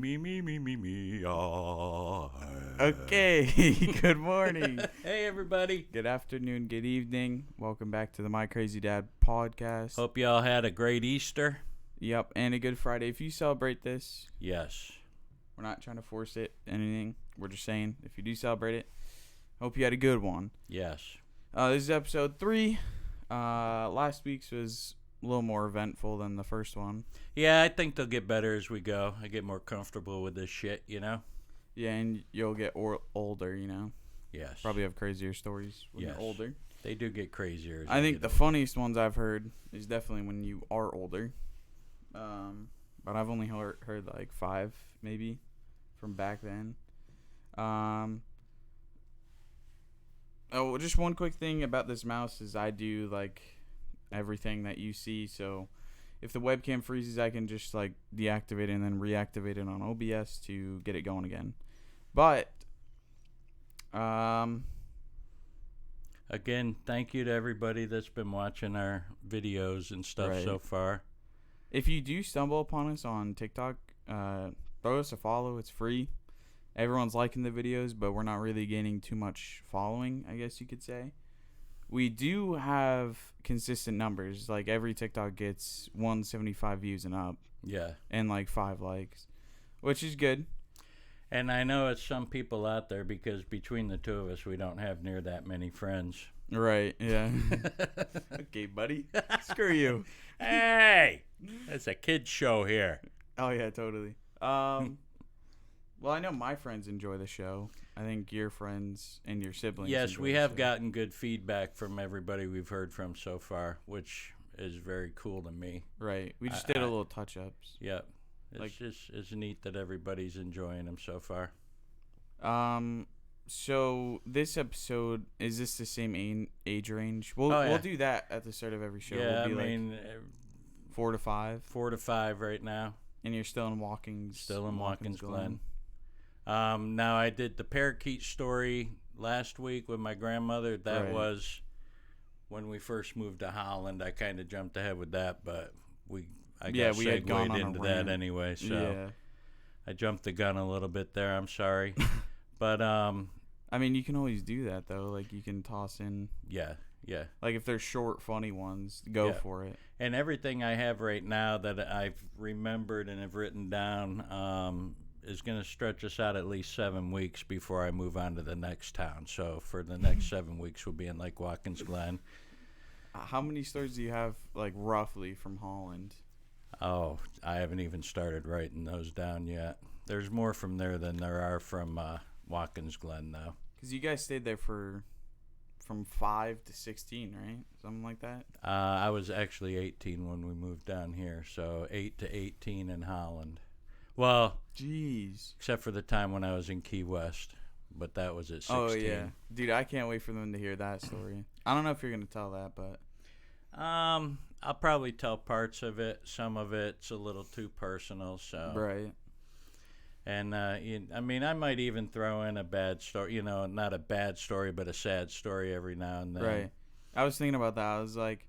Me. Okay, good morning. Hey, everybody. Good afternoon, good evening. Welcome back to the My Crazy Dad podcast. Hope y'all had a great Easter. Yep, and a good Friday. If you celebrate this, Yes. we're not trying to force it, anything. We're just saying, if you do celebrate it, hope you had a good one. Yes. This is episode 3. Last week's was a little more eventful than the first one. Yeah, I think they'll get better as we go. I get more comfortable with this shit, you know? Yeah, and you'll get older, you know? Yes. Probably have crazier stories when you're older. They do get crazier. I think the funniest ones I've heard is definitely when you are older. But I've only heard like 5 maybe from back then. Oh, just one quick thing about this mouse is I do like everything that you see. So if the webcam freezes, I can just like deactivate it and then reactivate it on OBS to get it going again. But again, thank you to everybody that's been watching our videos and stuff so far. If you do stumble upon us on TikTok, throw us a follow. It's free. Everyone's liking the videos, but we're not really gaining too much following, I guess you could say. We do have consistent numbers. Like every TikTok gets 175 views and up. Yeah. And like 5 likes, which is good. And I know it's some people out there because between the two of us, we don't have near that many friends. Right, yeah. Okay, buddy. Screw you. Hey! It's a kid's show here. Oh, yeah, totally. Well, I know my friends enjoy the show. I think your friends and your siblings Yes, we have gotten good feedback from everybody we've heard from so far, which is very cool to me. Right. We just did a little touch-ups. Yep. It's neat that everybody's enjoying them so far. So this episode, is this the same age range? We'll do that at the start of every show. Yeah, we'll be like 4 to 5. 4 to 5 right now. And you're still in Watkins. Still in Watkins Glen. Now I did the parakeet story last week with my grandmother. That was when we first moved to Holland. I kind of jumped ahead with that, but we segued into that anyway. So I jumped the gun a little bit there. I'm sorry, but I mean, you can always do that though. Like you can toss in. Yeah. Like if they're short, funny ones, go for it. And everything I have right now that I've remembered and have written down is going to stretch us out at least 7 weeks before I move on to the next town. So for the next 7 weeks, we'll be in like Watkins Glen. How many stories do you have, like roughly, from Holland? Oh, I haven't even started writing those down yet. There's more from there than there are from Watkins Glen, though. Because you guys stayed there from 5 to 16, right? Something like that? I was actually 18 when we moved down here, so 8 to 18 in Holland. Well, jeez. Except for the time when I was in Key West, but that was at 16. Oh, yeah. Dude, I can't wait for them to hear that story. I don't know if you're going to tell that, but... I'll probably tell parts of it. Some of it's a little too personal, so... Right. And, I mean, I might even throw in a bad story, not a bad story, but a sad story every now and then. Right. I was thinking about that. I was like,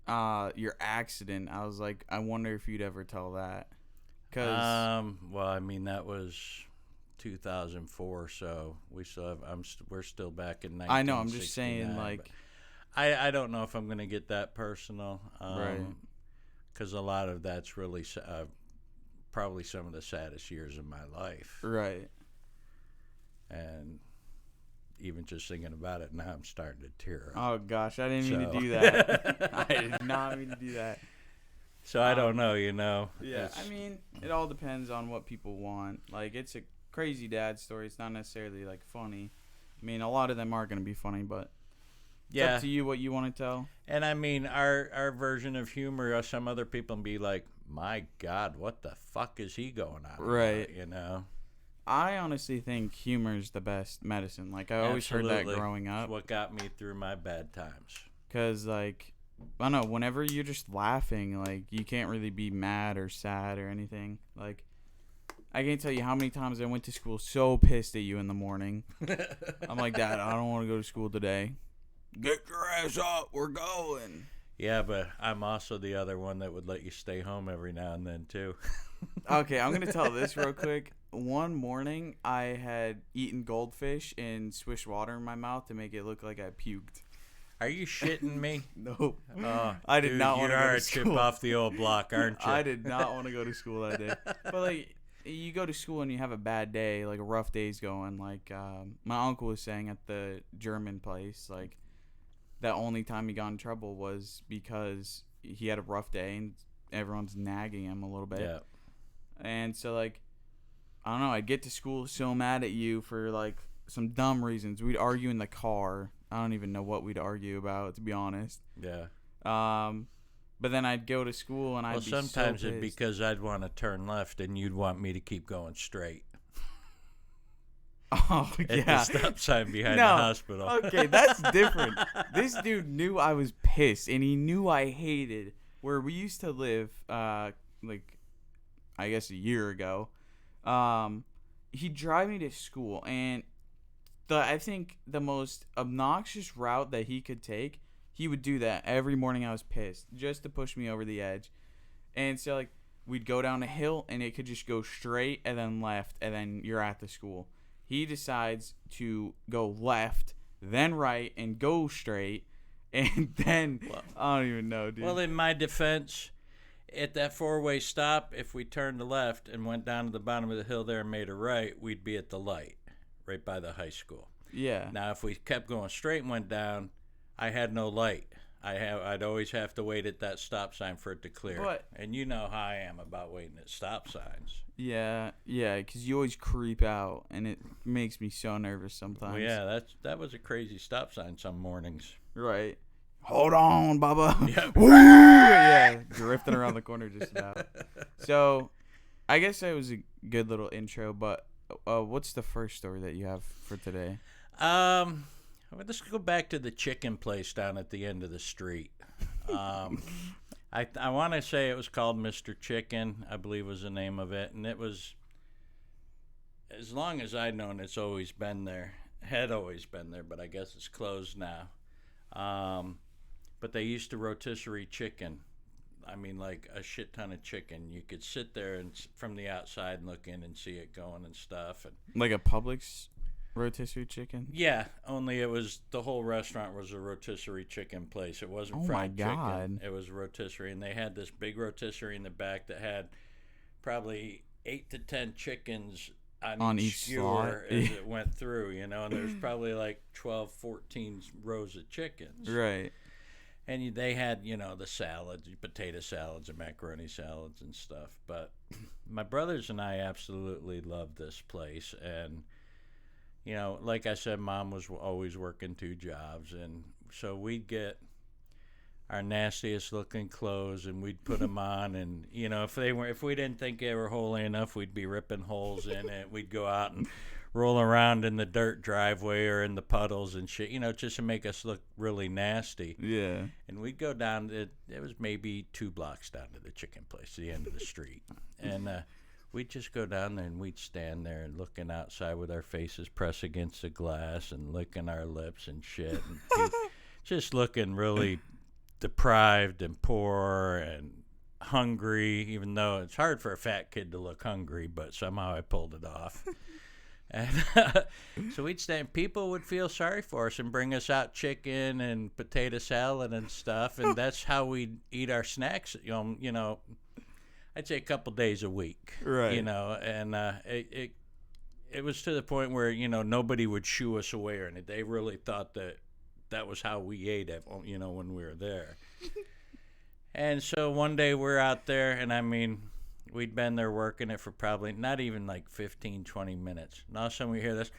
your accident. I was like, I wonder if you'd ever tell that. Well, I mean, that was 2004, so we're still back in 1969. I know, I'm just saying, like... I don't know if I'm going to get that personal. Right. Because a lot of that's really... probably some of the saddest years of my life. Right. And even just thinking about it now, I'm starting to tear up. Oh, gosh. I didn't mean to do that. I did not mean to do that. So I don't know, Yeah, I mean, it all depends on what people want. Like, it's a crazy dad story. It's not necessarily, like, funny. I mean, a lot of them are going to be funny, but it's up to you what you want to tell. And, I mean, our version of humor, some other people be like, my God, what the fuck is he going on right about, I honestly think humor is the best medicine. Like, I always heard that growing up. It's what got me through my bad times. Because, like, I don't know, whenever you're just laughing, like, you can't really be mad or sad or anything. Like, I can't tell you how many times I went to school so pissed at you in the morning. I'm like, Dad, I don't want to go to school today. Get your ass up, we're going. Yeah, but I'm also the other one that would let you stay home every now and then, too. Okay, I'm gonna tell this real quick. One morning, I had eaten goldfish and swished water in my mouth to make it look like I puked. Are you shitting me? Nope. Oh, I did dude, not want to you go are to a chip school. off the old block, aren't you? I did not want to go to school that day. But like, you go to school and you have a bad day, like a rough day's going. Like, my uncle was saying at the German place, like, the only time he got in trouble was because he had a rough day and everyone's nagging him a little bit. Yeah. And so, like, I don't know, I'd get to school so mad at you for, like, some dumb reasons. We'd argue in the car. I don't even know what we'd argue about, to be honest. Yeah. But then I'd go to school and I'd be so pissed. Sometimes it'd be because I'd want to turn left and you'd want me to keep going straight. Oh, yeah. At the stop sign behind the hospital. Okay, that's different. This dude knew I was pissed, and he knew I hated where we used to live, like, I guess a year ago. He'd drive me to school, and I think the most obnoxious route that he could take, he would do that every morning. I was pissed, just to push me over the edge. And so, like, we'd go down a hill, and it could just go straight and then left, and then you're at the school. He decides to go left, then right, and go straight, and then I don't even know, dude. Well, in my defense, at that four-way stop, if we turned to left and went down to the bottom of the hill there and made a right, we'd be at the light, right by the high school. Yeah. Now, if we kept going straight and went down, I had no light. I'd always have to wait at that stop sign for it to clear. And you know how I am about waiting at stop signs. Yeah, because you always creep out, and it makes me so nervous sometimes. Well, yeah, that was a crazy stop sign some mornings. Right. Hold on, Bubba. Yeah. Woo! Yeah, drifting around the corner just about. So, I guess that was a good little intro, but what's the first story that you have for today? Let's go back to the chicken place down at the end of the street. I want to say it was called Mr. Chicken, I believe was the name of it. And it was, as long as I've known, it's always been there. Had always been there, but I guess it's closed now. But they used to rotisserie chicken. I mean, like a shit ton of chicken. You could sit there and from the outside and look in and see it going and stuff. And like a Publix rotisserie chicken? Yeah, only it was the whole restaurant was a rotisserie chicken place. It wasn't fried chicken. It was rotisserie, and they had this big rotisserie in the back that had probably 8 to 10 chickens on each skewer as it went through, you know, and there's probably like 12, 14 rows of chickens. Right. And they had, you know, the salads, potato salads and macaroni salads and stuff. But my brothers and I absolutely loved this place, and you know, like I said, Mom was always working 2 jobs, and so we'd get our nastiest looking clothes and we'd put them on, and you know, if we didn't think they were holy enough, we'd be ripping holes in it. We'd go out and roll around in the dirt driveway or in the puddles and shit, you know, just to make us look really nasty. Yeah. And we'd go down. It was maybe 2 blocks down to the chicken place, to the end of the street, and we'd just go down there and we'd stand there and looking outside with our faces pressed against the glass and licking our lips and shit, and just looking really deprived and poor and hungry, even though it's hard for a fat kid to look hungry, but somehow I pulled it off. And so we'd stand, people would feel sorry for us and bring us out chicken and potato salad and stuff, and that's how we'd eat our snacks, you know, I'd say a couple days a week, right? You know, and it was to the point where, you know, nobody would shoo us away or anything. They really thought that was how we ate it, you know, when we were there. And so one day we're out there, and I mean, we'd been there working it for probably not even like 15, 20 minutes. And all of a sudden we hear this,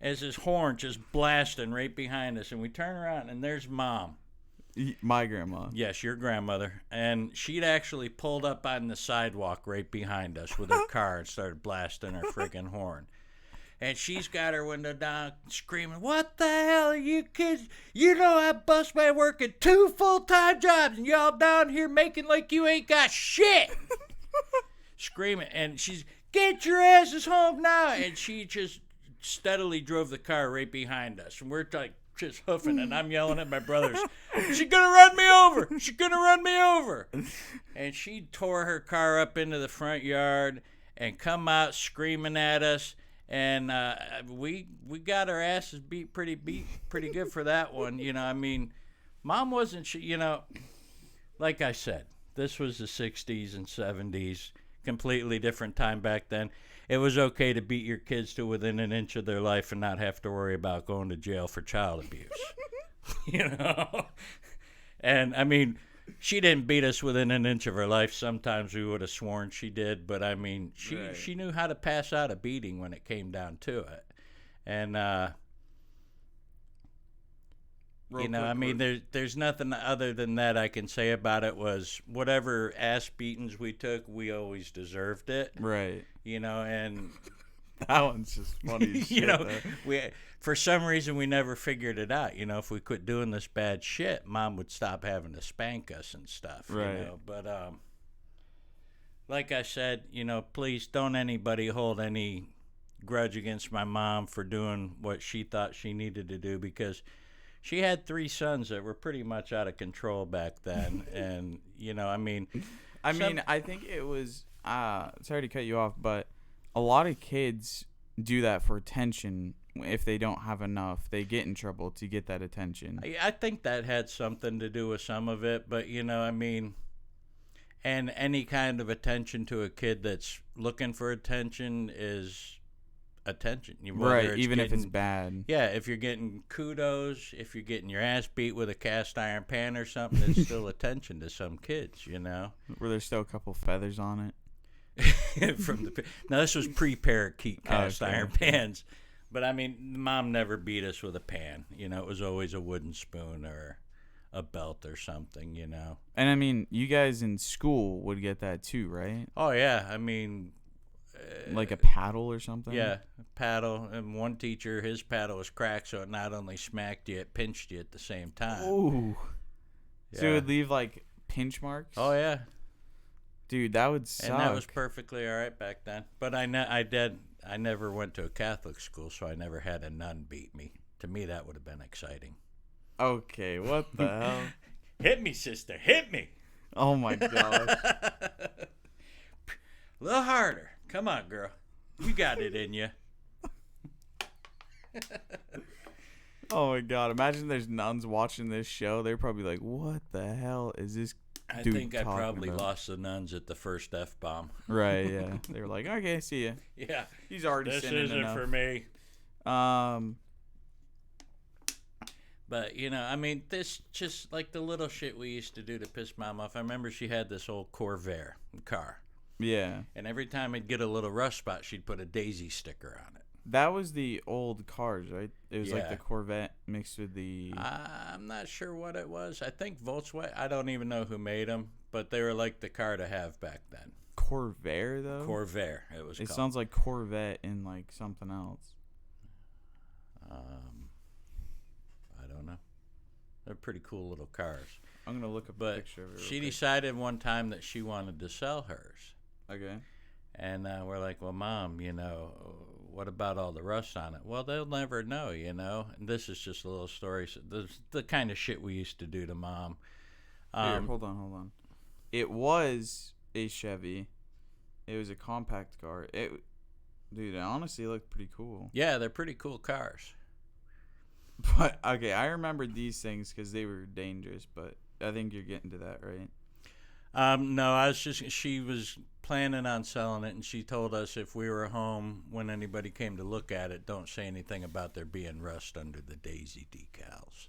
as his horn just blasting right behind us, and we turn around and there's Mom. My grandma. Yes, your grandmother. And she'd actually pulled up on the sidewalk right behind us with her car and started blasting her friggin' horn. And she's got her window down screaming, "What the hell are you kids? You know I bust my working 2 full-time jobs and y'all down here making like you ain't got shit." Screaming. And she's, "Get your asses home now." And she just steadily drove the car right behind us. And we're like, just hoofing, and I'm yelling at my brothers, she's going to run me over. She's going to run me over. And she tore her car up into the front yard and come out screaming at us. And we got our asses beat pretty good for that one. You know, I mean, Mom wasn't, you know, like I said, this was the 60s and 70s, completely different time back then. It was okay to beat your kids to within an inch of their life and not have to worry about going to jail for child abuse. You know? And, I mean, she didn't beat us within an inch of her life. Sometimes we would have sworn she did. But, I mean, she knew how to pass out a beating when it came down to it. And, you know, I mean, there's nothing other than that I can say about it. Was whatever ass beatings we took, we always deserved it. Right. You know, and that one's just funny as shit. You know, for some reason we never figured it out. You know, if we quit doing this bad shit, Mom would stop having to spank us and stuff. Right. You know? But like I said, you know, please don't anybody hold any grudge against my mom for doing what she thought she needed to do, because she had 3 sons that were pretty much out of control back then. And, you know, I mean, I think it was, sorry to cut you off, but a lot of kids do that for attention. If they don't have enough, they get in trouble to get that attention. I think that had something to do with some of it, but, you know, I mean, and any kind of attention to a kid that's looking for attention is attention. Right, even if it's bad. Yeah, if you're getting kudos, if you're getting your ass beat with a cast iron pan or something, it's still attention to some kids, you know. Were there still a couple feathers on it? Now, this was pre-parakeet cast iron pans. But, I mean, Mom never beat us with a pan. You know, it was always a wooden spoon or a belt or something, you know. And, I mean, you guys in school would get that too, right? Oh, yeah. I mean... like a paddle or something? Yeah, a paddle. And one teacher, his paddle was cracked, so it not only smacked you, it pinched you at the same time. Ooh. Yeah. So it would leave, like, pinch marks? Oh, yeah. Dude, that would suck. And that was perfectly all right back then. But I never went to a Catholic school, so I never had a nun beat me. To me, that would have been exciting. Okay, what the hell? Hit me, sister. Hit me. Oh, my God. A little harder. Come on, girl. You got it in you. Oh, my God. Imagine there's nuns watching this show. They're probably like, what the hell is this I dude think I probably about? lost the nuns at the first F-bomb. Right, yeah. They were like, okay, see ya. Yeah. He's already This sinning isn't enough. for me. But, you know, I mean, this just like the little shit we used to do to piss Mom off. I remember she had this old Corvair car. Yeah. And every time I'd get a little rust spot, she'd put a daisy sticker on it. That was the old cars, right? It was like Yeah. the Corvette mixed with the... I'm not sure what it was. I think Volkswagen. I don't even know who made them, but they were like the car to have back then. Corvair, though? Corvair, it was It called. sounds like Corvette in, like, something else. I don't know. They're pretty cool little cars. I'm going to look up a But picture of it real she quick. decided one time that she wanted to sell hers. Okay. And we're like, well, Mom, you know, what about all the rust on it? Well, they'll never know, you know. And this is just a little story. So the kind of shit we used to do to Mom. Here, hold on. It was a Chevy. It was a compact car. Dude, it honestly looked pretty cool. Yeah, they're pretty cool cars. But, okay, I remembered these things because they were dangerous, but I think you're getting to that, right? No, she was planning on selling it, and she told us if we were home when anybody came to look at it, don't say anything about there being rust under the daisy decals.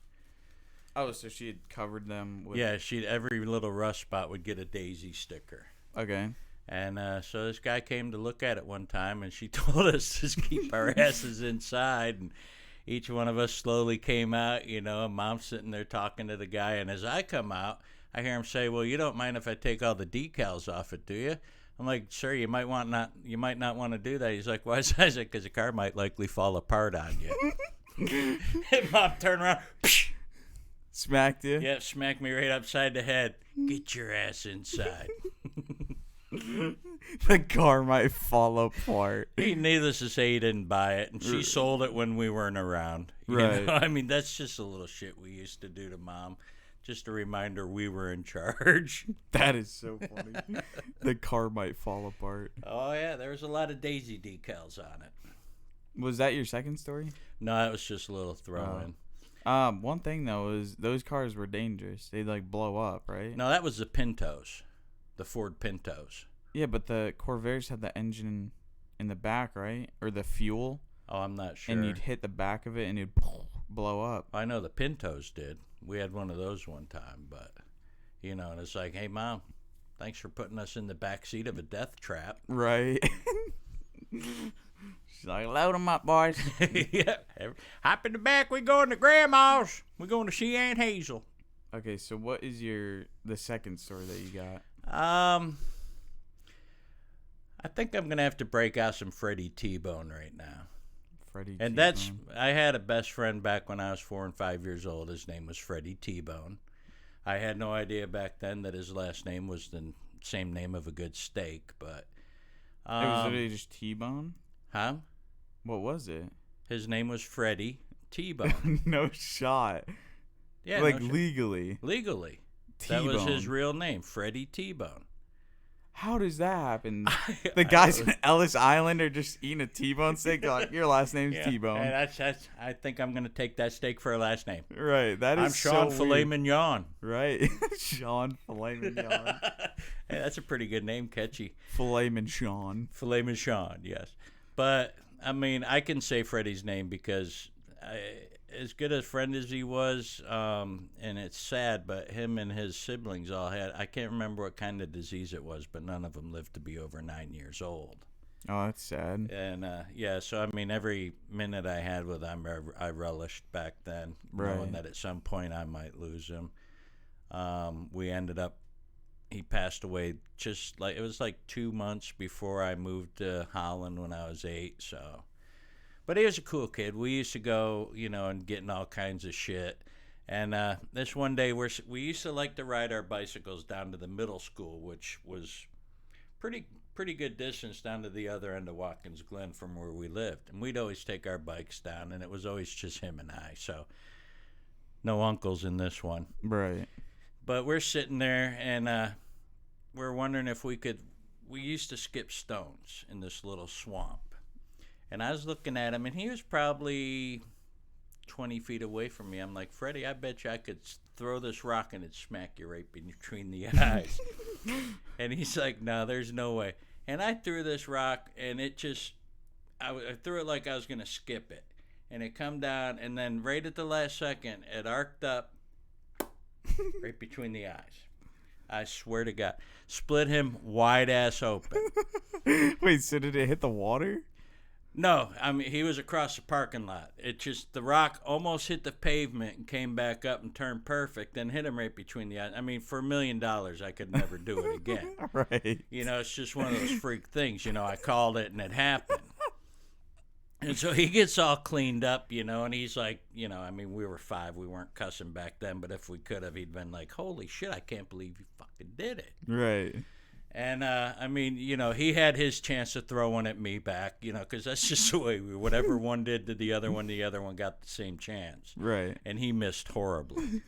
Oh, so she had covered them with... Yeah, every little rust spot would get a daisy sticker. Okay. And so this guy came to look at it one time, and she told us to keep our asses inside, and each one of us slowly came out, you know, and Mom's sitting there talking to the guy, and as I come out, I hear him say, well, you don't mind if I take all the decals off it, do you? I'm like, sir, you might not want to do that. He's like, why is that? I said, because the car might likely fall apart on you. And Mom turned around, Smacked you? yeah, smacked me right upside the head. Get your ass inside. The car might fall apart. Needless to say, he didn't buy it, and she sold it when we weren't around. Right. I mean, that's just a little shit we used to do to Mom. Just a reminder we were in charge. That is so funny. The car might fall apart. Oh, yeah, there was a lot of Daisy decals on it. Was that your second story? No, that was just a little throw-in. One thing, though, is those cars were dangerous. They'd, like, blow up, right? No, that was the Pintos. The Ford Pintos. Yeah, but the Corvairs had the engine in the back, right? Or the fuel. Oh, I'm not sure. And you'd hit the back of it and it'd blow up. I know the Pintos did. We had one of those one time, but, you know, and it's like, hey, Mom, thanks for putting us in the back seat of a death trap. Right. She's like, load them up, boys. Yeah. Hop in the back. We going to Grandma's. We going to see Aunt Hazel. Okay, so what is the second story that you got? I think I'm going to have to break out some Freddie T-Bone right now. Freddie And T-Bone. I had a best friend back when I was 4 and 5 years old. His name was Freddie T-Bone. I had no idea back then that his last name was the same name of a good steak, but... It was literally just T-Bone? Huh? What was it? His name was Freddie T-Bone. No shot. Yeah, like no legally. Legally. T-Bone. That was his real name, Freddie T-Bone. How does that happen? The guys in Ellis Island are just eating a T-bone steak. They're like, your last name's T-Bone. And that's. I think I'm going to take that steak for a last name. Right. That is I'm Sean so Filet weird. Mignon. Right. Sean Filet Mignon. Hey, that's a pretty good name, catchy. Filet Mignon. Filet Mignon, yes. But, I mean, I can say Freddie's name because as good a friend as he was, and it's sad, but him and his siblings all had, I can't remember what kind of disease it was, but none of them lived to be over 9 years old. Oh, that's sad. And, yeah, so, I mean, every minute I had with him, I relished back then, knowing that at some point I might lose him. We ended up, he passed away just like, it was like 2 months before I moved to Holland when I was 8, so... But he was a cool kid. We used to go, you know, and get in all kinds of shit. And this one day, we used to like to ride our bicycles down to the middle school, which was pretty good distance down to the other end of Watkins Glen from where we lived. And we'd always take our bikes down, and it was always just him and I. So no uncles in this one. Right. But we're sitting there, and we're wondering if we used to skip stones in this little swamp. And I was looking at him, and he was probably 20 feet away from me. I'm like, Freddie, I bet you I could throw this rock and it'd smack you right between the eyes. And he's like, no, there's no way. And I threw this rock, and it just, I threw it like I was going to skip it. And it come down, and then right at the last second, it arced up right between the eyes. I swear to God. Split him wide ass open. Wait, so did it hit the water? No, I mean, he was across the parking lot. It just, the rock almost hit the pavement and came back up and turned perfect, then hit him right between the eyes. I mean, for $1 million, I could never do it again. Right. You know, it's just one of those freak things. You know, I called it and it happened. And so he gets all cleaned up, you know, and he's like, you know, I mean, we were 5. We weren't cussing back then, but if we could have, he'd been like, holy shit, I can't believe you fucking did it. Right. And, I mean, you know, he had his chance to throw one at me back, you know, because that's just the way whatever one did to the other one got the same chance. Right. And he missed horribly.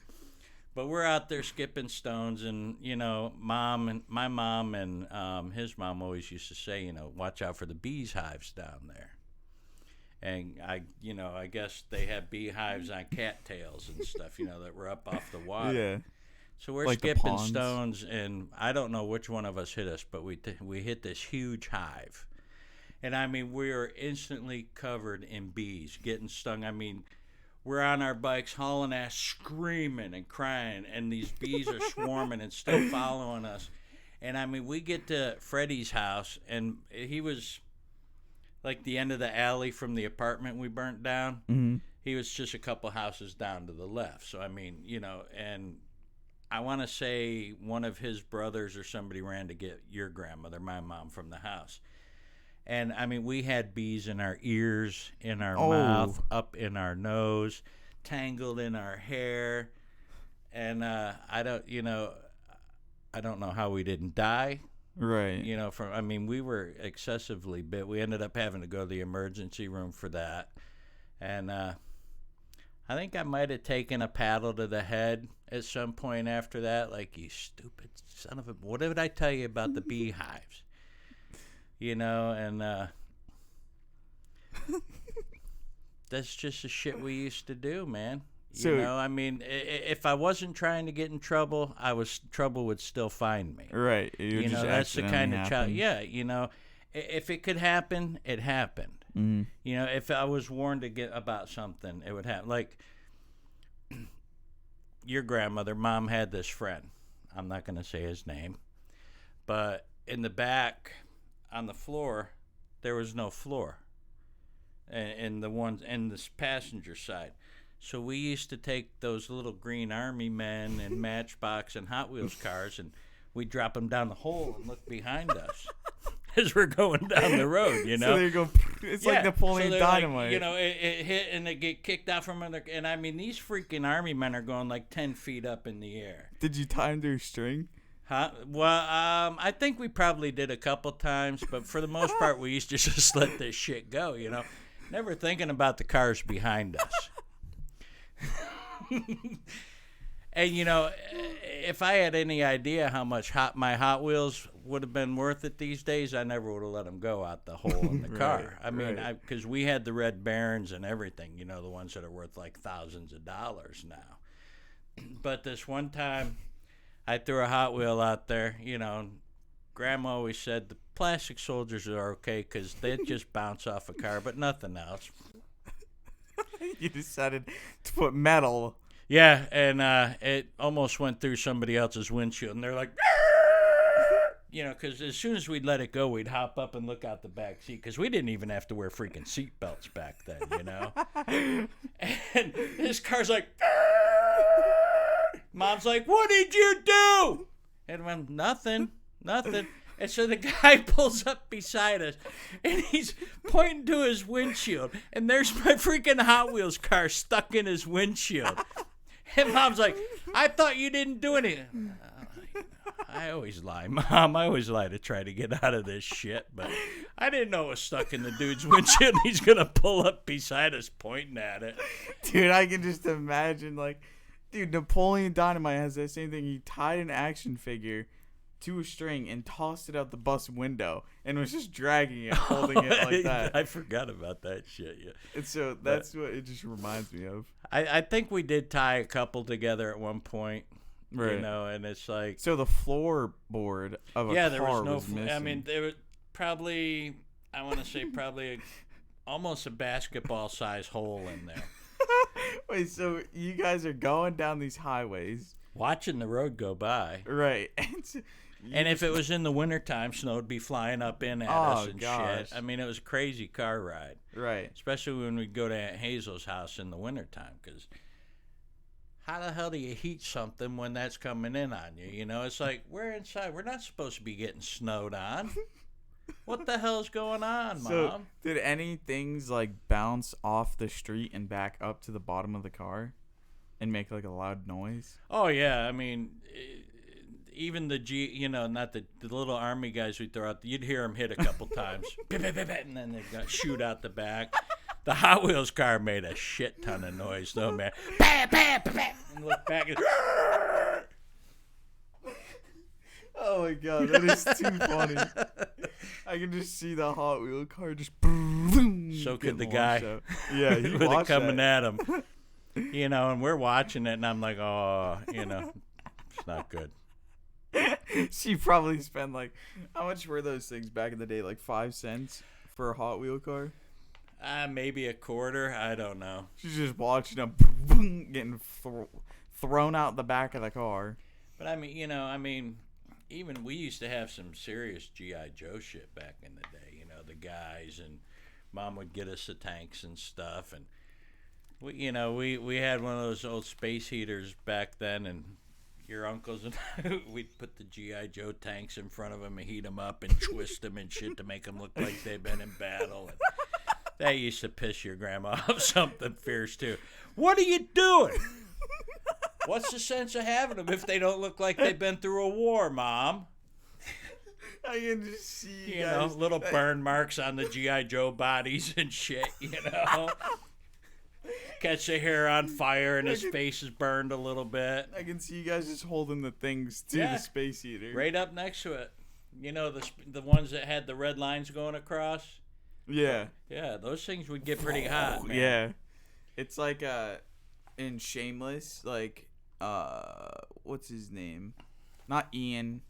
But we're out there skipping stones, and, you know, my mom and his mom always used to say, you know, watch out for the bees hives down there. And, I guess they had beehives on cattails and stuff, you know, that were up off the water. Yeah. So we're like skipping stones, and I don't know which one of us hit us, but we hit this huge hive. And, I mean, we were instantly covered in bees, getting stung. I mean, we're on our bikes hauling ass, screaming and crying, and these bees are swarming and still following us. And, I mean, we get to Freddie's house, and he was like the end of the alley from the apartment we burnt down. Mm-hmm. He was just a couple houses down to the left. So, I mean, you know, and I want to say one of his brothers or somebody ran to get your grandmother, my mom, from the house. And, I mean, we had bees in our ears, in our mouth, up in our nose, tangled in our hair. And I don't know how we didn't die. Right. You know, we were excessively bit. We ended up having to go to the emergency room for that. And I think I might have taken a paddle to the head at some point after that. Like, you stupid son of a... What did I tell you about the beehives? You know, and that's just the shit we used to do, man. You know, I mean, if I wasn't trying to get in trouble, trouble would still find me. Right. You know, that's the kind of child. Yeah, you know, if it could happen, it happened. Mm-hmm. You know, if I was warned to get about something, it would happen. Like your grandmother, Mom had this friend. I'm not going to say his name, but in the back on the floor, there was no floor, and the ones in the passenger side. So we used to take those little green army men and Matchbox and Hot Wheels cars, and we'd drop them down the hole and look behind us as we're going down the road, you know? So they go, it's like Napoleon Dynamite. Like, you know, it hit and they get kicked out from under, and I mean, these freaking army men are going like 10 feet up in the air. Did you tie them to a string? Huh? Well, I think we probably did a couple times, but for the most part, we used to just let this shit go, you know? Never thinking about the cars behind us. And you know, if I had any idea how much my Hot Wheels would have been worth it these days, I never would have let them go out the hole in the car. I mean, because we had the Red Barons and everything, you know, the ones that are worth like thousands of dollars now. But this one time, I threw a Hot Wheel out there. You know, Grandma always said the plastic soldiers are okay because they just bounce off a car, but nothing else. You decided to put metal. Yeah, and it almost went through somebody else's windshield, and they're like, you know, because as soon as we'd let it go, we'd hop up and look out the back seat, because we didn't even have to wear freaking seat belts back then, you know. And this car's like, Mom's like, what did you do? And I went, nothing. And so the guy pulls up beside us, and he's pointing to his windshield, and there's my freaking Hot Wheels car stuck in his windshield. And Mom's like, I thought you didn't do anything. I always lie, Mom. I always lie to try to get out of this shit, but I didn't know it was stuck in the dude's windshield, and he's going to pull up beside us pointing at it. Dude, I can just imagine, like, dude, Napoleon Dynamite has that same thing. He tied an action figure to a string and tossed it out the bus window and was just dragging it, holding it like that. I forgot about that shit. Yeah. And so that's what it just reminds me of. I think we did tie a couple together at one point, right? You know, and it's like, so the floorboard of a car there was no. missing. I mean, there was probably, I want to say probably almost a basketball size hole in there. Wait, so you guys are going down these highways, watching the road go by, right? And if it was in the wintertime, snow would be flying up in at us and gosh. shit. I mean, it was a crazy car ride. Right. Especially when we'd go to Aunt Hazel's house in the wintertime, because how the hell do you heat something when that's coming in on you? You know, it's like, we're inside. We're not supposed to be getting snowed on. What the hell's going on, Mom? So, did any things, like, bounce off the street and back up to the bottom of the car and make, like, a loud noise? Oh, yeah. I mean... even you know, not the little army guys we throw out, you'd hear them hit a couple times, and then they'd shoot out the back. The Hot Wheels car made a shit ton of noise, though, man. And look back and... Oh my god, that is too funny. I can just see the Hot Wheel car just... So could the guy. Yeah, he with it coming that. at him. You know, and we're watching it, and I'm like, oh, you know, it's not good. She probably spent, like, how much were those things back in the day? Like 5 cents for a Hot Wheel car? Maybe a quarter. I don't know. She's just watching them getting thrown out the back of the car. But I mean, you know, even we used to have some serious G.I. Joe shit back in the day. You know, the guys, and Mom would get us the tanks and stuff, and we had one of those old space heaters back then, and your uncles and we'd put the G.I. Joe tanks in front of them and heat them up and twist them and shit to make them look like they've been in battle. And that used to piss your grandma off something fierce, too. What are you doing? What's the sense of having them if they don't look like they've been through a war, Mom? I can just see You know, little burn marks on the G.I. Joe bodies and shit, you know. Catch the hair on fire and his face is burned a little bit. I can see you guys just holding the things to the space heater. Right up next to it. You know, the ones that had the red lines going across? Yeah. Yeah, those things would get pretty hot, man. Yeah. It's like in Shameless, like what's his name? Not Ian,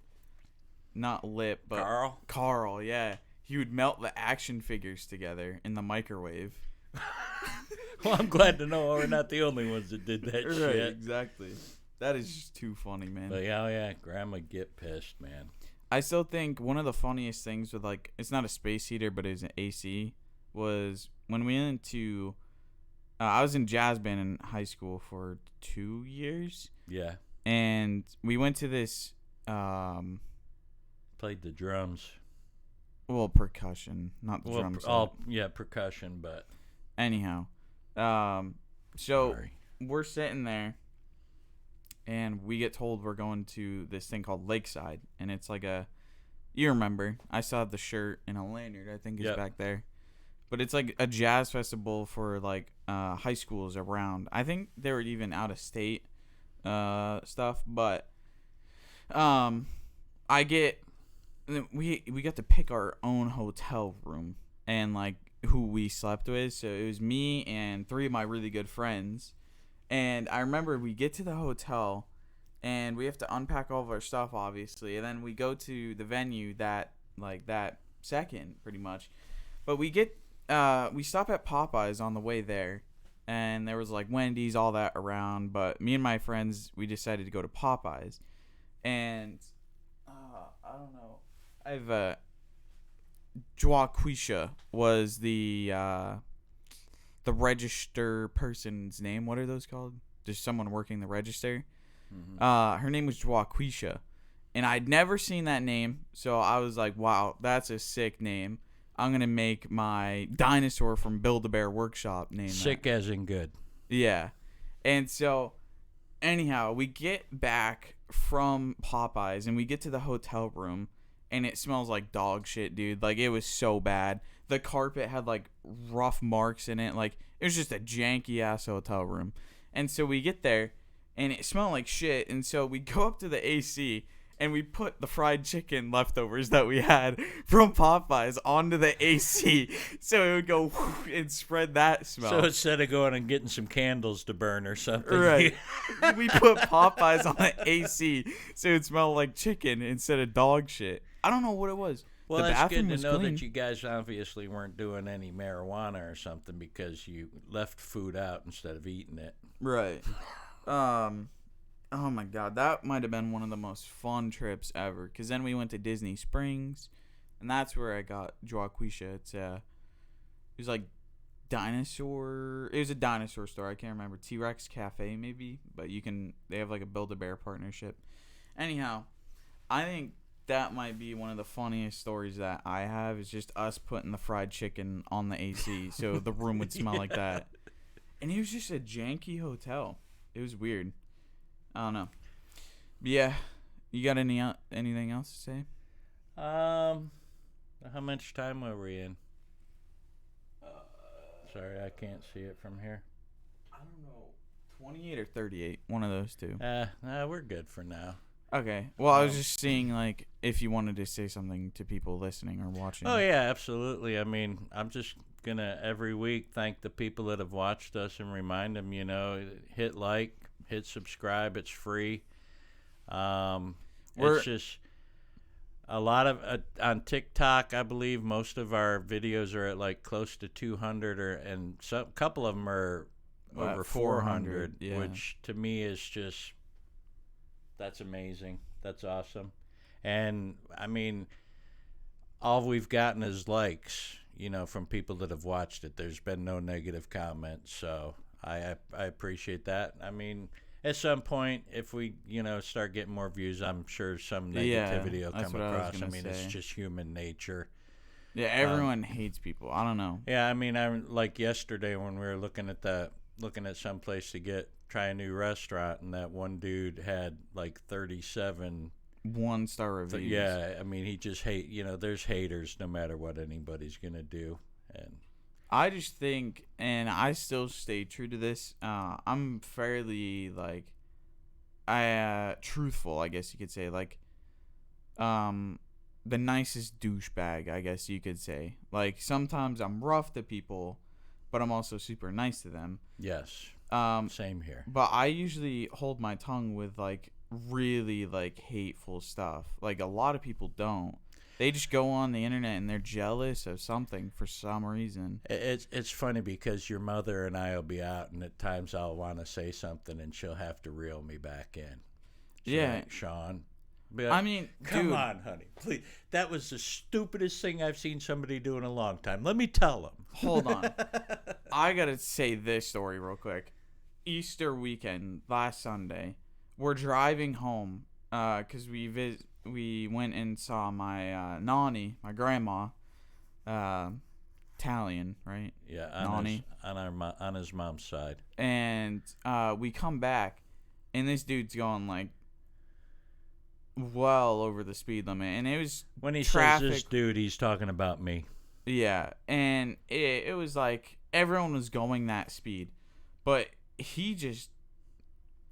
not Lip, but Carl, yeah. He would melt the action figures together in the microwave. Well, I'm glad to know we're not the only ones that did that right, shit. Exactly. That is just too funny, man. But yeah, Grandma get pissed, man. I still think one of the funniest things with, like, it's not a space heater, but it's an AC, was when we went to, I was in jazz band in high school for 2 years. Yeah. And we went to this, played the drums. Well, percussion, not the drum set. Yeah, percussion, but. Anyhow. We're sitting there. And we get told we're going to this thing called Lakeside. And it's like you remember. I saw the shirt and a lanyard, I think, is back there. But it's like a jazz festival for, like, high schools around. I think they were even out of state stuff. But we got to pick our own hotel room. And, like, who we slept with. So it was me and 3 of my really good friends. And I remember we get to the hotel, and we have to unpack all of our stuff, obviously. And then we go to the venue that second, pretty much. But we stop at Popeyes on the way there. And there was, like, Wendy's, all that around. But me and my friends, we decided to go to Popeyes. And, I don't know. I've, Joaquisha was the register person's name. What are those called? There's someone working the register. Mm-hmm. Her name was Joaquisha, and I'd never seen that name, so I was like, wow, that's a sick name. I'm gonna make my dinosaur from Build-A-Bear Workshop name sick that. As in good. Yeah. And so anyhow, we get back from Popeyes and we get to the hotel room, and it smells like dog shit, dude. Like, it was so bad. The carpet had, like, rough marks in it. Like, it was just a janky-ass hotel room. And so we get there, and it smelled like shit. And so we go up to the AC, and we put the fried chicken leftovers that we had from Popeyes onto the AC. So it would go and spread that smell. So instead of going and getting some candles to burn or something. Right. We put Popeyes on the AC so it would smell like chicken instead of dog shit. I don't know what it was. Well, it's good to know that you guys obviously weren't doing any marijuana or something because you left food out instead of eating it. Right. Oh my God, that might have been one of the most fun trips ever. Because then we went to Disney Springs, and that's where I got Joaquisha. It was like dinosaur. It was a dinosaur store. I can't remember. T-Rex Cafe maybe, but they have like a Build-A-Bear partnership. Anyhow, I think that might be one of the funniest stories that I have, is just us putting the fried chicken on the AC so the room would smell like that. And it was just a janky hotel. It was weird. I don't know. But yeah, you got anything else to say? How much time were we in? Sorry, I can't see it from here. I don't know. 28 or 38. One of those two. We're good for now. Okay. Well, I was just seeing, like, if you wanted to say something to people listening or watching. Oh, yeah, absolutely. I mean, I'm just going to, every week, thank the people that have watched us and remind them, hit like, hit subscribe. It's free. It's just a lot of, on TikTok, I believe most of our videos are at, like, close to 200, and a couple of them are over 400, yeah. Which to me is just... That's amazing. That's awesome. And, I mean, all we've gotten is likes, from people that have watched it. There's been no negative comments, so I appreciate that. I mean, at some point, if we, start getting more views, I'm sure some negativity will come across. I mean, it's just human nature. Yeah, everyone hates people. I don't know. Yeah, I mean, like yesterday when we were looking at some place to try a new restaurant, and that one dude had like 37 1-star reviews. Yeah, I mean, he just there's haters no matter what anybody's going to do. And I just think, and I still stay true to this, I'm fairly, like, truthful, I guess you could say. Like, the nicest douchebag, I guess you could say. Like, sometimes I'm rough to people, but I'm also super nice to them. Yes. Same here. But I usually hold my tongue with, like, really, like, hateful stuff. Like, a lot of people don't. They just go on the internet and they're jealous of something for some reason. It's funny because your mother and I will be out, and at times I'll want to say something, and she'll have to reel me back in. Yeah. Like, Sean. I mean, come dude. on, honey, please. That was the stupidest thing I've seen somebody do in a long time. Let me tell them. Hold on. I got to say this story real quick. Easter weekend, last Sunday, we're driving home because we went and saw my nanny, my grandma, Italian, right? Yeah, on his mom's side. And we come back, and this dude's going like well over the speed limit, and it was when he traffic. says this dude, he's talking about me. Yeah, and it was like everyone was going that speed, but he just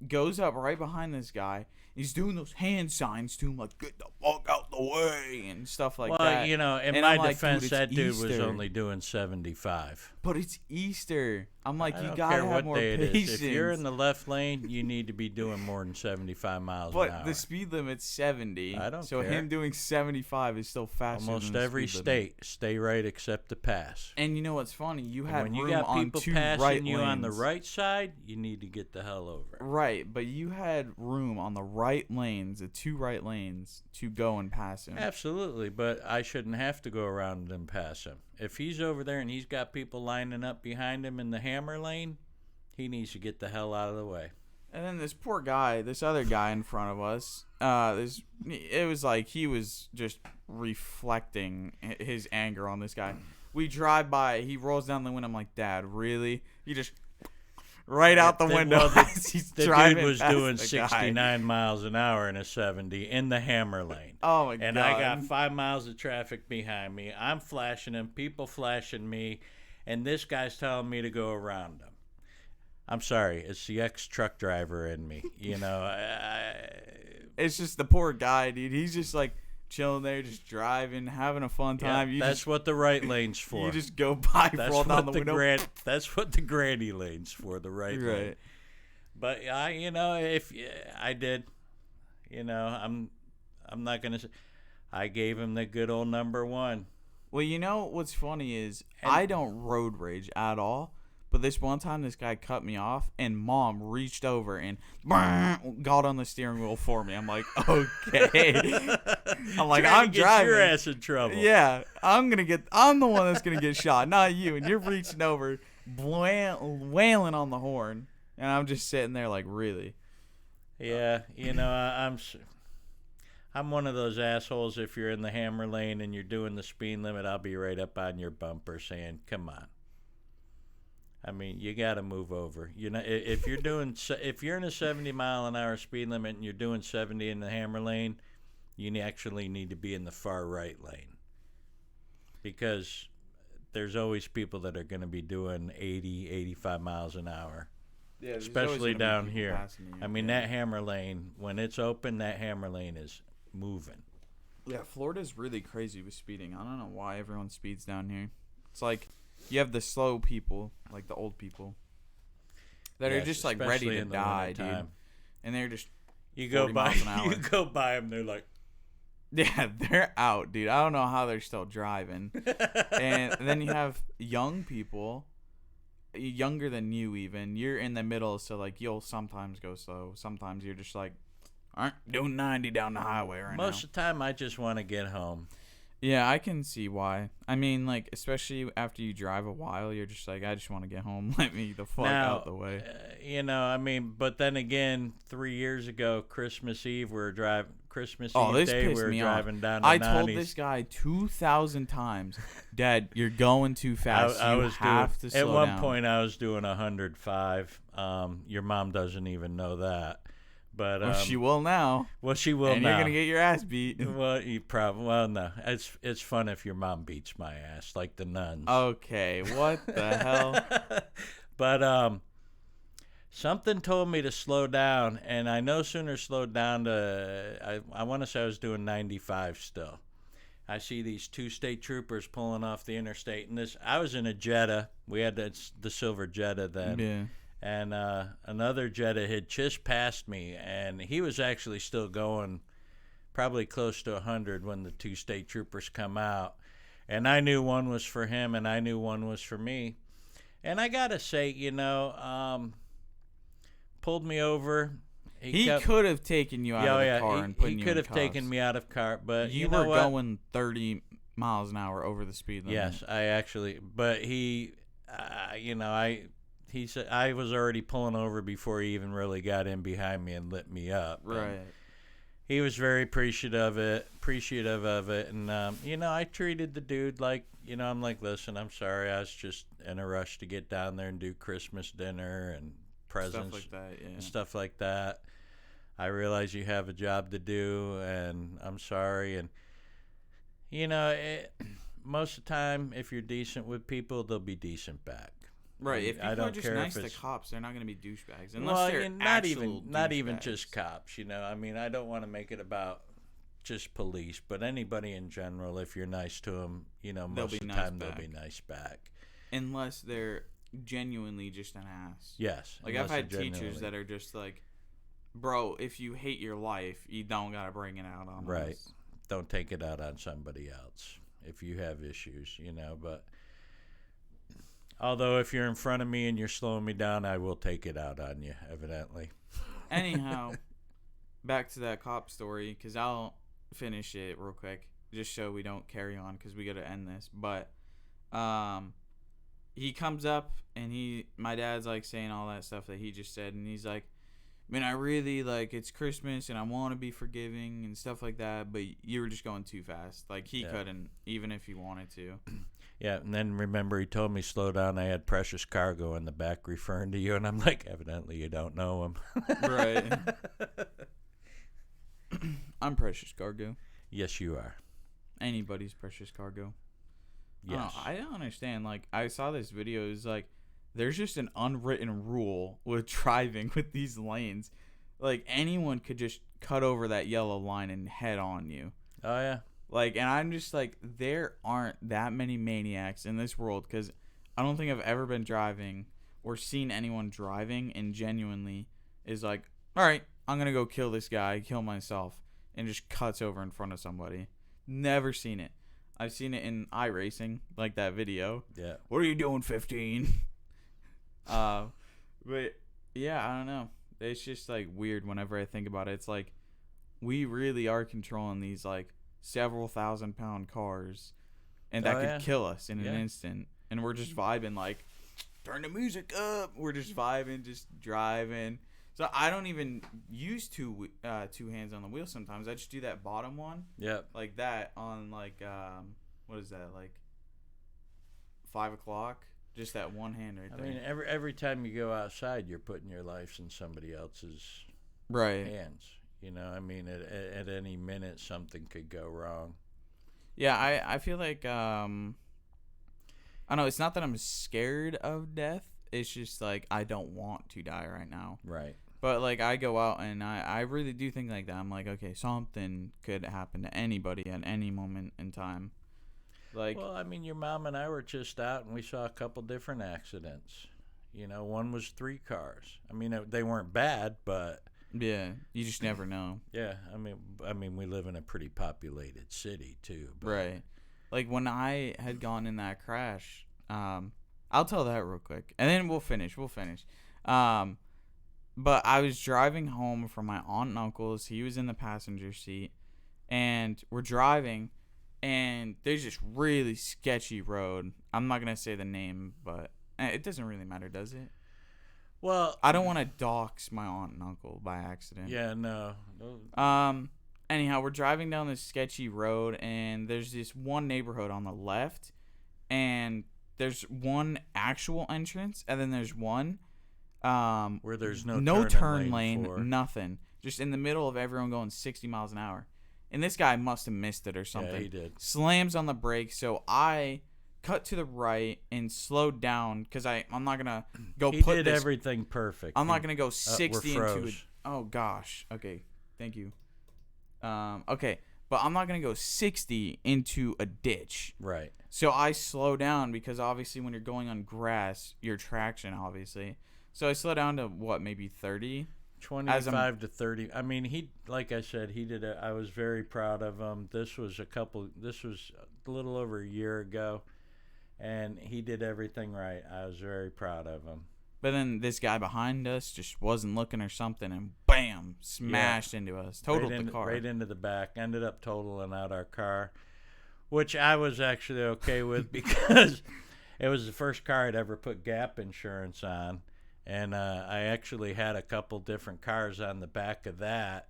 goes up right behind this guy. He's doing those hand signs to him, like, get the fuck out the way, and stuff like that. Well, in and my like, defense, that dude Easter. was only doing 75. But it's Easter. I'm like, you don't gotta care have what more day patience. it is. If you're in the left lane, you need to be doing more than 75 miles an hour. But the speed limit's 70. I don't so care. him doing 75 is still faster Almost than every the speed limit. state, stay right except the pass. And you know what's funny? You And had when room you got on people 2 passing right you lanes. on the right side, you need to get the hell over. Right, but you had room on the right lanes, the 2 right lanes, to go and pass him. Absolutely, but I shouldn't have to go around and pass him. If he's over there and he's got people lining up behind him in the hammer lane, he needs to get the hell out of the way. And then this poor guy, this other guy in front of us, it was like he was just reflecting his anger on this guy. We drive by, he rolls down the window. I'm like, Dad, really? He just right out the window. The dude was doing 69 miles an hour in a 70 in the hammer lane. Oh my God. And I got 5 miles of traffic behind me. I'm flashing him, people flashing me, and this guy's telling me to go around him. I'm sorry, it's the ex-truck driver in me. It's just the poor guy, dude. He's just like chilling there, just driving, having a fun time. Yeah, that's what the right lane's for. You just go by, roll down the window. That's what the granny lane's for, the right lane. But if I did, I'm not gonna say. I gave him the good old number 1. Well, what's funny is I don't road rage at all. But this one time, this guy cut me off, and Mom reached over and got on the steering wheel for me. I'm like, okay. I'm like, I'm driving. Your ass in trouble. Yeah, I'm the one that's gonna get shot, not you. And you're reaching over, wailing on the horn, and I'm just sitting there like, really? Yeah, I'm one of those assholes. If you're in the hammer lane and you're doing the speed limit, I'll be right up on your bumper saying, "Come on." I mean, you got to move over. If you're in a 70 mile an hour speed limit and you're doing 70 in the hammer lane, you actually need to be in the far right lane, because there's always people that are going to be doing 80, 85 miles an hour. Yeah, especially down here. I mean, that hammer lane, when it's open, that hammer lane is moving. Yeah, Florida's really crazy with speeding. I don't know why everyone speeds down here. It's like you have the slow people, like the old people, that are just like ready to die, dude. And they're just you go by them, they're like, yeah, they're out, dude. I don't know how they're still driving. And then you have young people, younger than you even. You're in the middle, so like you'll sometimes go slow. Sometimes you're just like, aren't doing 90 down the highway right now. Most of the time, I just want to get home. Yeah, I can see why. I mean, like, especially after you drive a while, you're just like, I just want to get home. Let me the fuck out the way. I mean, but then again, 3 years ago, Christmas Eve, we were driving. Christmas Eve Day, we were driving down to I told this guy 2,000 times, Dad, you're going too fast. You have to slow down. At one point, I was doing 105. Your mom doesn't even know that. But well, she will now. Well, she will and now. You're gonna get your ass beat. Well, you probably. Well, no. It's fun if your mom beats my ass like the nuns. Okay, what the hell? But something told me to slow down, and I no sooner slowed down to I want to say I was doing 95 still. I see these two state troopers pulling off the interstate, and I was in a Jetta. We had the silver Jetta then. Yeah. And another Jetta had just passed me, and he was actually still going probably close to 100 when the two state troopers come out. And I knew one was for him, and I knew one was for me. And I got to say, pulled me over. He could have taken you out of the car and put you in cuffs. He could have taken me out of car, but you know were what? going 30 miles an hour over the speed limit. Yes, but he, he said I was already pulling over before he even really got in behind me and lit me up. Right. And he was very appreciative of it, and I treated the dude like, I'm like, listen, I'm sorry, I was just in a rush to get down there and do Christmas dinner and presents, stuff like that. I realize you have a job to do, and I'm sorry. And most of the time, if you're decent with people, they'll be decent back. Right. If people are just nice to cops, they're not going to be douchebags. Unless they're not even just cops. I mean, I don't want to make it about just police, but anybody in general. If you're nice to them, most of the time they'll be nice back. Unless they're genuinely just an ass. Yes. Like I've had teachers that are just like, bro, if you hate your life, you don't gotta bring it out on right. us. Don't take it out on somebody else if you have issues, But although if you're in front of me and you're slowing me down, I will take it out on you, evidently. Anyhow, back to that cop story, because I'll finish it real quick, just so we don't carry on, because we gotta end this. But he comes up and my dad's like saying all that stuff that he just said, and he's like, man, I really it's Christmas and I want to be forgiving and stuff like that, but you were just going too fast. Like he couldn't, even if he wanted to. Yeah, and then remember he told me slow down. I had precious cargo in the back referring to you, and I'm like, evidently you don't know him. Right. I'm precious cargo. Yes, you are. Anybody's precious cargo. Yes. I don't understand. I saw this video. It's like, there's just an unwritten rule with driving with these lanes. Anyone could just cut over that yellow line and head on you. Oh, yeah. And I'm just like, there aren't that many maniacs in this world, because I don't think I've ever been driving or seen anyone driving and genuinely is like, all right, I'm going to go kill this guy, kill myself, and just cuts over in front of somebody. Never seen it. I've seen it in iRacing, like that video. Yeah. What are you doing, 15? But yeah, I don't know. It's just weird whenever I think about it. It's like we really are controlling these several £1,000-pound cars, and that could kill us in an instant. And we're just vibing, turn the music up. We're just vibing, just driving. So I don't even use two hands on the wheel sometimes. I just do that bottom one. Yep. Like that on what is that, 5 o'clock? Just that one hand right there. I mean, every time you go outside, you're putting your life in somebody else's hands. I mean, at any minute, something could go wrong. Yeah, I feel like, I don't know, it's not that I'm scared of death. It's just, I don't want to die right now. Right. But, I go out, and I really do think like that. I'm like, okay, something could happen to anybody at any moment in time. Well, I mean, your mom and I were just out, and we saw a couple different accidents. One was 3 cars. I mean, they weren't bad, but yeah, you just never know. Yeah, I mean, we live in a pretty populated city too. But. Right. When I had gone in that crash, I'll tell that real quick, and then we'll finish. But I was driving home from my aunt and uncle's. He was in the passenger seat, and we're driving. And there's this really sketchy road. I'm not going to say the name, but it doesn't really matter, does it? Well, I don't want to dox my aunt and uncle by accident. Yeah, no. Anyhow, we're driving down this sketchy road, and there's this one neighborhood on the left, and there's one actual entrance, and then there's one where there's no turn lane, nothing. just in the middle of everyone going 60 miles an hour. And this guy must have missed it or something. Yeah, he did. Slams on the brakes, so I cut to the right and slowed down because I'm not gonna go. He did everything perfect. I'm not gonna go 60 into it. Oh gosh. Okay. Thank you. Okay, but I'm not gonna go 60 into a ditch. Right. So I slow down because obviously when you're going on grass, your traction obviously. So I slow down to what, maybe 30. 25 to 30. I mean, he, like I said, he did it. I was very proud of him. This was a little over a year ago, and he did everything right. I was very proud of him. But then this guy behind us just wasn't looking or something, and bam, smashed into us. Totaled the car. Right into the back. Ended up totaling out our car, which I was actually okay with because it was the first car I'd ever put gap insurance on. And I actually had a couple different cars on the back of that.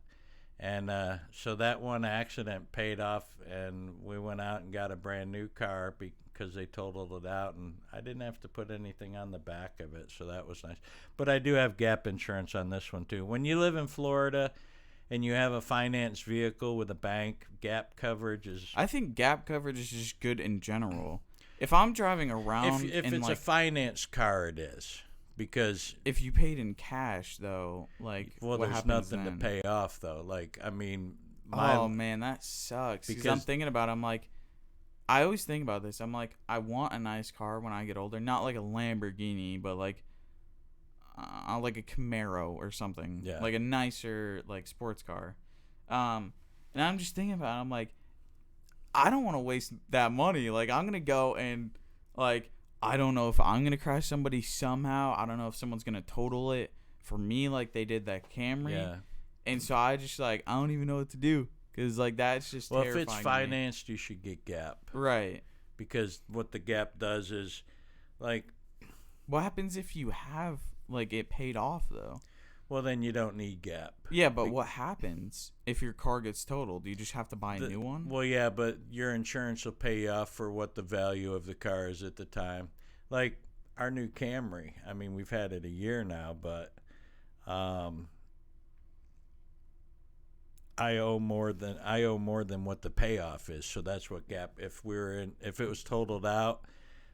And so that one accident paid off, and we went out and got a brand new car because they totaled it out. And I didn't have to put anything on the back of it, so that was nice. But I do have gap insurance on this one, too. When you live in Florida and you have a financed vehicle with a bank, gap coverage is... I think gap coverage is just good in general. If I'm driving around... If it's a financed car, it is. Because if you paid in cash, though, like, well, what there's nothing then? to pay off, though. Like, I mean, oh man, that sucks. Because I'm thinking about it, I'm like, I always think about this. I'm like, I want a nice car when I get older, not like a Lamborghini, but like a Camaro or something, like a nicer like sports car. And I'm just thinking about it, I'm like, I don't want to waste that money. Like, I'm gonna go and like. I don't know if I'm going to crash somebody somehow. I don't know if someone's going to total it for me like they did that Camry. Yeah. And so I just like, I don't even know what to do because like that's just terrifying. Well, if it's financed, you should get gap. Right. Because what the gap does is like. What happens if you have like it paid off though? Well, then you don't need gap. Yeah, but what happens if your car gets totaled? Do you just have to buy a new one? Well, yeah, but your insurance will pay you off for what the value of the car is at the time. Like our new Camry. I mean, we've had it a year now, but I owe more than what the payoff is. So that's what gap. If it was totaled out,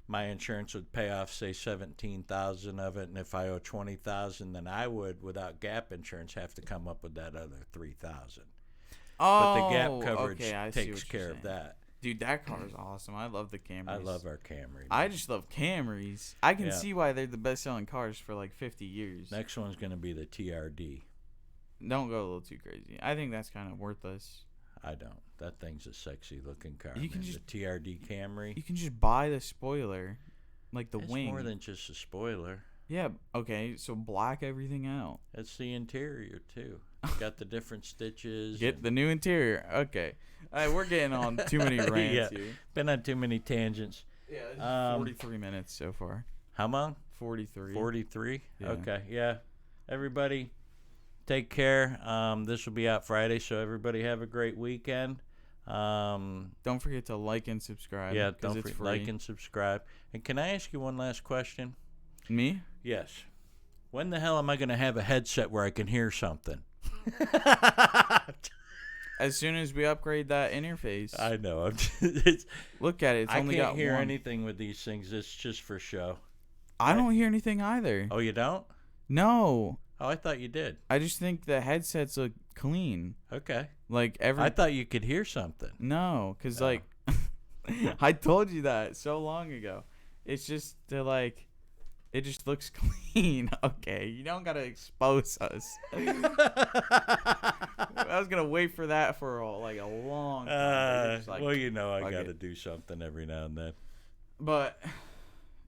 my insurance would pay off, say, $17,000 of it, and if I owe $20,000, then I would, without gap insurance, have to come up with that other $3,000. But the gap coverage takes care of that. Dude, that car is awesome. I love the Camrys. I love our Camry. Man. I just love Camrys. I can see why they're the best-selling cars for like 50 years. Next one's gonna be the TRD. Don't go a little too crazy. I think that's kind of worthless. I don't. That thing's a sexy-looking car. You can the TRD Camry. You can just buy the spoiler, like the wing. It's more than just a spoiler. Yeah. Okay. So black everything out. It's the interior too. Got the different stitches. Get the new interior. Okay. All right, we're getting on too many rants here. Been on too many tangents. Yeah. 43 minutes so far. How long? 43. 43. Yeah. Okay. Yeah. Everybody. Take care. This will be out Friday, so everybody have a great weekend. Don't forget to like and subscribe. Yeah, don't forget like and subscribe. And can I ask you one last question? Me? Yes. When the hell am I going to have a headset where I can hear something? As soon as we upgrade that interface. I know. Look at it. It's only got one. I can't hear anything with these things. It's just for show. I don't hear anything either. Oh, you don't? No. Oh, I thought you did. I just think the headsets look clean. Okay. Like I thought you could hear something. No, because like I told you that so long ago. It's just like it just looks clean. Okay, you don't gotta expose us. I was gonna wait for that for a long time. Well, you know I gotta do something every now and then. But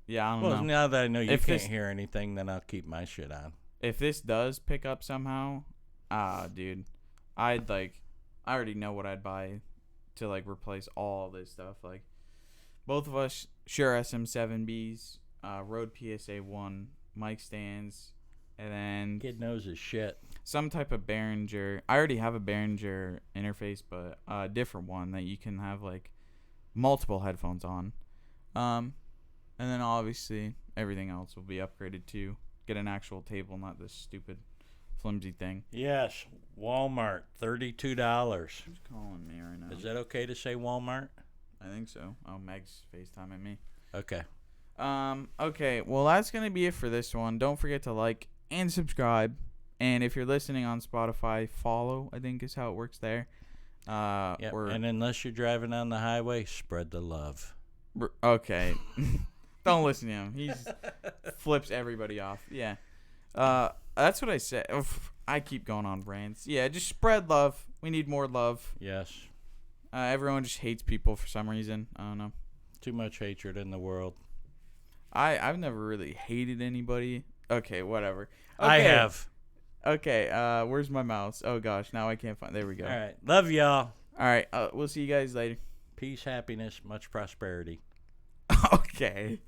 yeah, I don't know. Well, now that I know you can't hear anything, then I'll keep my shit on. If this does pick up somehow, dude, I already know what I'd buy to like replace all this stuff. Like both of us Shure SM7Bs, Rode PSA1 mic stands, and then kid knows his shit. Some type of Behringer. I already have a Behringer interface, but a different one that you can have like multiple headphones on. And then obviously everything else will be upgraded too. Get an actual table, not this stupid flimsy thing. Yes, Walmart, $32. Who's calling me right now? Is that okay to say Walmart? I think so. Oh, Meg's FaceTiming me. Okay. Okay, well, that's going to be it for this one. Don't forget to like and subscribe. And if you're listening on Spotify, follow, I think is how it works there. Yeah, and unless you're driving on the highway, spread the love. Okay. Don't listen to him. He flips everybody off. Yeah. That's what I said. Oof, I keep going on rants. Yeah, just spread love. We need more love. Yes. Everyone just hates people for some reason. I don't know. Too much hatred in the world. I've never really hated anybody. Okay, whatever. Okay. I have. Okay, where's my mouse? Oh gosh, now I can't find. There we go. All right. Love y'all. All right, we'll see you guys later. Peace, happiness, much prosperity. Okay.